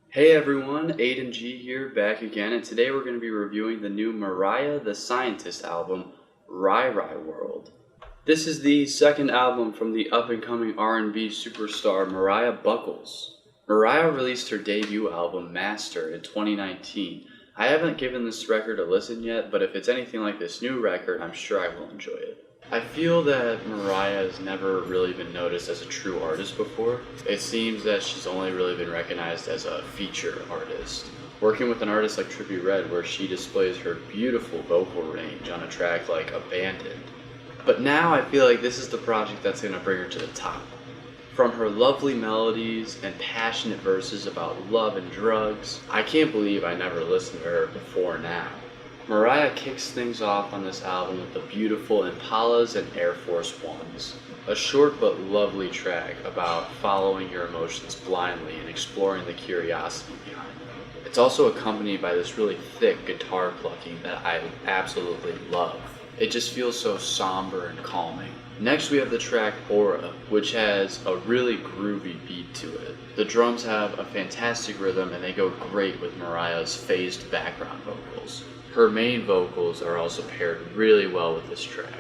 Hey everyone, Aiden G here, back again, and today we're going to be reviewing the new Mariah the Scientist album, Rai World. This is the second album from the up-and-coming R&B superstar Mariah Buckles. Mariah released her debut album, Master, in 2019. I haven't given this record a listen yet, but if it's anything like this new record, I'm sure I will enjoy it. I feel that Mariah has never really been noticed as a true artist before. It seems that she's only really been recognized as a feature artist. Working with an artist like Trippie Redd, where she displays her beautiful vocal range on a track like Abandoned. But now I feel like this is the project that's going to bring her to the top. From her lovely melodies and passionate verses about love and drugs, I can't believe I never listened to her before now. Mariah kicks things off on this album with the beautiful Impalas and Air Force Ones, a short but lovely track about following your emotions blindly and exploring the curiosity behind them. It's also accompanied by this really thick guitar plucking that I absolutely love. It just feels so somber and calming. Next we have the track Aura, which has a really groovy beat to it. The drums have a fantastic rhythm and they go great with Mariah's phased background vocals. Her main vocals are also paired really well with this track.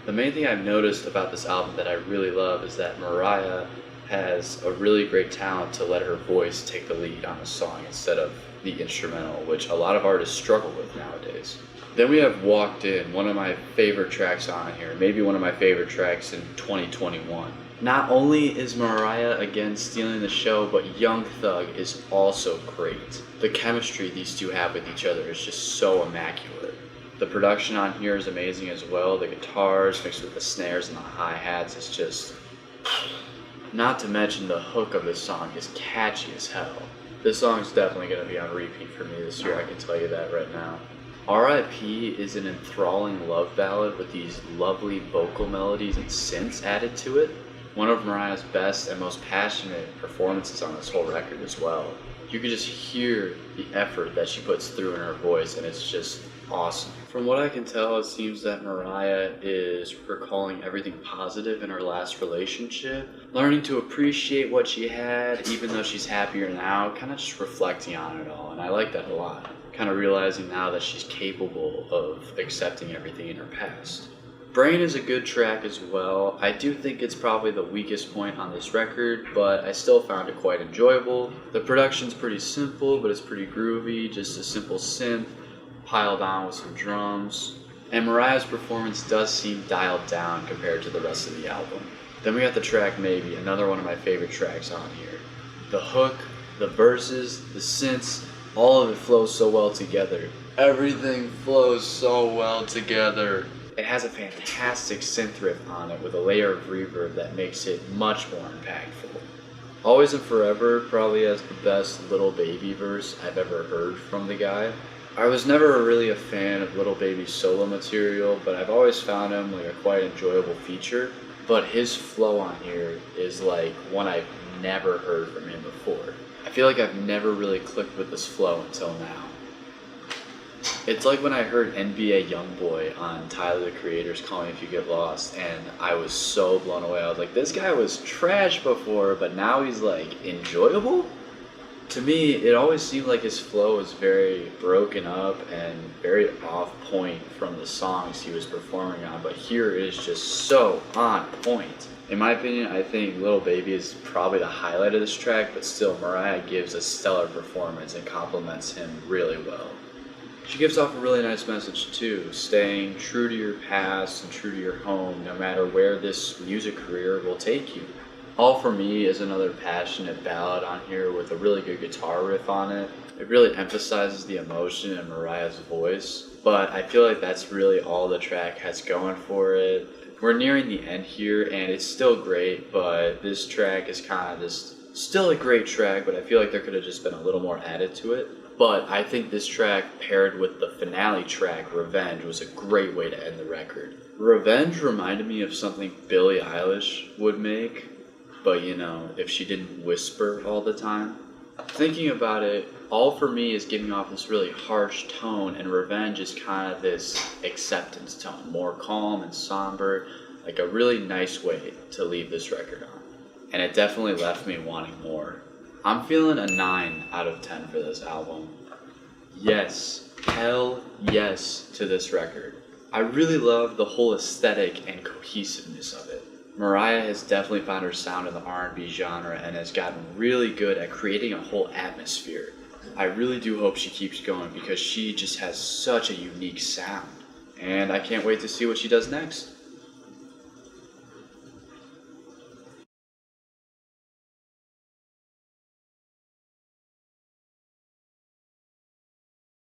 The main thing I've noticed about this album that I really love is that Mariah has a really great talent to let her voice take the lead on a song instead of the instrumental, which a lot of artists struggle with nowadays. Then we have Walked In, one of my favorite tracks on here, maybe one of my favorite tracks in 2021. Not only is Mariah again stealing the show, but Young Thug is also great. The chemistry these two have with each other is just so immaculate. The production on here is amazing as well. The guitars mixed with the snares and the hi-hats is just... Not to mention the hook of this song is catchy as hell. This song is definitely going to be on repeat for me this year, I can tell you that right now. R.I.P. is an enthralling love ballad with these lovely vocal melodies and synths added to it. One of Mariah's best and most passionate performances on this whole record as well. You can just hear the effort that she puts through in her voice and it's just awesome. From what I can tell, it seems that Mariah is recalling everything positive in her last relationship, learning to appreciate what she had even though she's happier now, kind of just reflecting on it all, and I like that a lot. Kind of realizing now that she's capable of accepting everything in her past. Brain is a good track as well. I do think it's probably the weakest point on this record, but I still found it quite enjoyable. The production's pretty simple, but it's pretty groovy, just a simple synth piled on with some drums. And Mariah's performance does seem dialed down compared to the rest of the album. Then we got the track Maybe, another one of my favorite tracks on here. The hook, the verses, the synths, all of it flows so well together. Everything flows so well together. It has a fantastic synth riff on it with a layer of reverb that makes it much more impactful. Always and Forever probably has the best Little Baby verse I've ever heard from the guy. I was never really a fan of Little Baby's solo material, but I've always found him like a quite enjoyable feature. But his flow on here is like one I've never heard from him before. I feel like I've never really clicked with this flow until now. It's like when I heard NBA Youngboy on Tyler the Creator's Call Me If You Get Lost, and I was so blown away. I was like, this guy was trash before, but now he's like enjoyable? To me, it always seemed like his flow was very broken up and very off point from the songs he was performing on, but here it is just so on point. In my opinion, I think Little Baby is probably the highlight of this track, but still Mariah gives a stellar performance and compliments him really well. She gives off a really nice message too, staying true to your past and true to your home no matter where this music career will take you. All For Me is another passionate ballad on here with a really good guitar riff on it. It really emphasizes the emotion in Mariah's voice, but I feel like that's really all the track has going for it. We're nearing the end here and it's still great, but this track is kind of just still a great track, but I feel like there could have just been a little more added to it. But I think this track paired with the finale track, Revenge, was a great way to end the record. Revenge reminded me of something Billie Eilish would make, but you know, if she didn't whisper all the time. Thinking about it, All For Me is giving off this really harsh tone, and Revenge is kind of this acceptance tone, more calm and somber, like a really nice way to leave this record on. and it definitely left me wanting more. I'm feeling a 9 out of 10 for this album. Yes, hell yes to this record. I really love the whole aesthetic and cohesiveness of it. Mariah has definitely found her sound in the R&B genre and has gotten really good at creating a whole atmosphere. I really do hope she keeps going because she just has such a unique sound. And I can't wait to see what she does next.